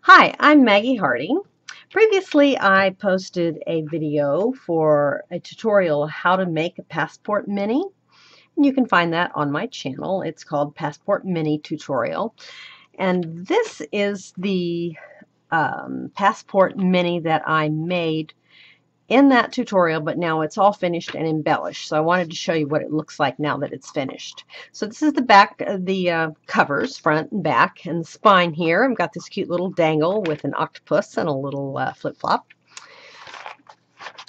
Hi, I'm Maggie Harding. Previously, I posted a video for a tutorial how to make a Passport Mini. And you can find that on my channel. It's called Passport Mini Tutorial. And this is the Passport Mini that I made in that tutorial, but now it's all finished and embellished. So I wanted to show you what it looks like now that it's finished. So this is the back of the covers, front and back, and the spine here. I've got this cute little dangle with an octopus and a little flip-flop.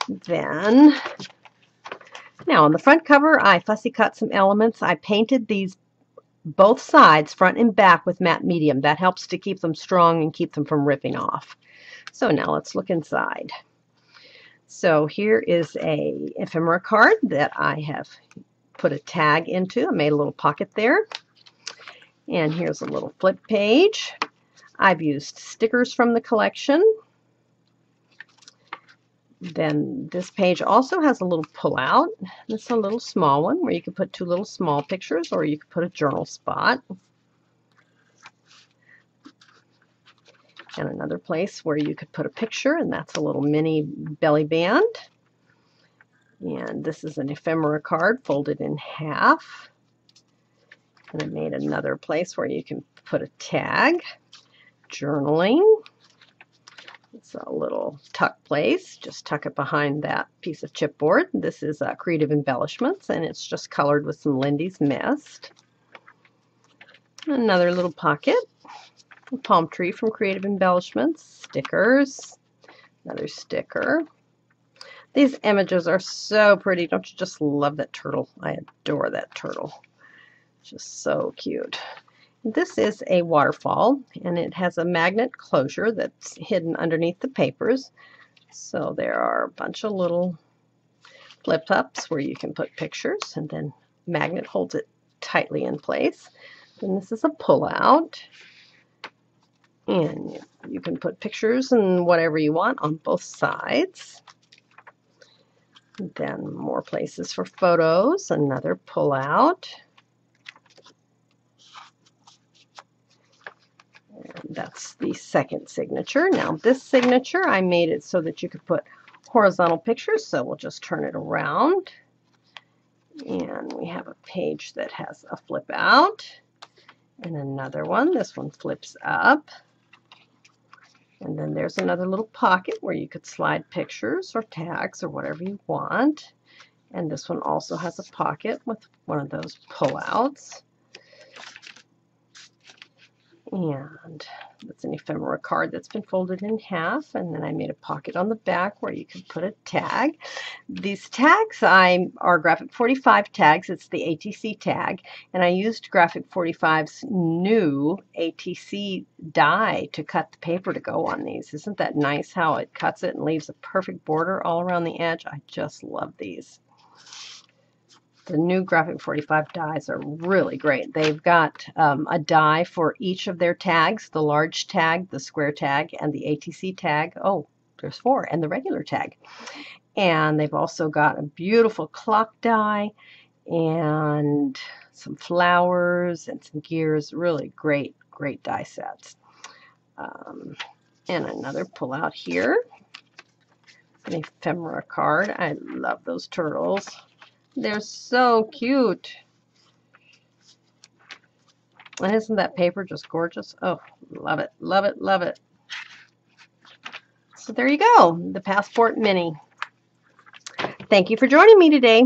Then, now on the front cover, I fussy cut some elements. I painted these both sides, front and back, with matte medium. That helps to keep them strong and keep them from ripping off. So now let's look inside. So here is a ephemera card that I have put a tag into. I made a little pocket there. And here's a little flip page. I've used stickers from the collection. Then this page also has a little pull-out. This is a little small one where you can put two little small pictures, or you can put a journal spot. And another place where you could put a picture, and that's a little mini belly band. And this is an ephemera card folded in half. And I made another place where you can put a tag. Journaling. It's a little tuck place. Just tuck it behind that piece of chipboard. This is Creative Embellishments, and it's just colored with some Lindy's Mist. Another little pocket. A palm tree from Creative Embellishments. Stickers. Another sticker. These images are so pretty. Don't you just love that turtle? I adore that turtle. Just so cute. This is a waterfall, and it has a magnet closure that's hidden underneath the papers. So there are a bunch of little flip-ups where you can put pictures, and then magnet holds it tightly in place. And this is a pull-out. And you can put pictures and whatever you want on both sides. Then more places for photos, another pull-out. And that's the second signature. Now this signature, I made it so that you could put horizontal pictures, so we'll just turn it around. And we have a page that has a flip out. And another one. This one flips up. And then there's another little pocket where you could slide pictures or tags or whatever you want. And this one also has a pocket with one of those pull-outs. And it's an ephemera card that's been folded in half. And then I made a pocket on the back where you can put a tag. These tags are Graphic 45 tags. It's the ATC tag. And I used Graphic 45's new ATC die to cut the paper to go on these. Isn't that nice how it cuts it and leaves a perfect border all around the edge? I just love these. The new Graphic 45 dies are really great. They've got a die for each of their tags, the large tag, the square tag, and the ATC tag. Oh, there's 4, and the regular tag. And they've also got a beautiful clock die and some flowers and some gears. Really great, great die sets. And another pull out here. An ephemera card. I love those turtles. They're so cute. And isn't that paper just gorgeous? Oh, love it, love it, love it. So there you go, the Passport Mini. Thank you for joining me today.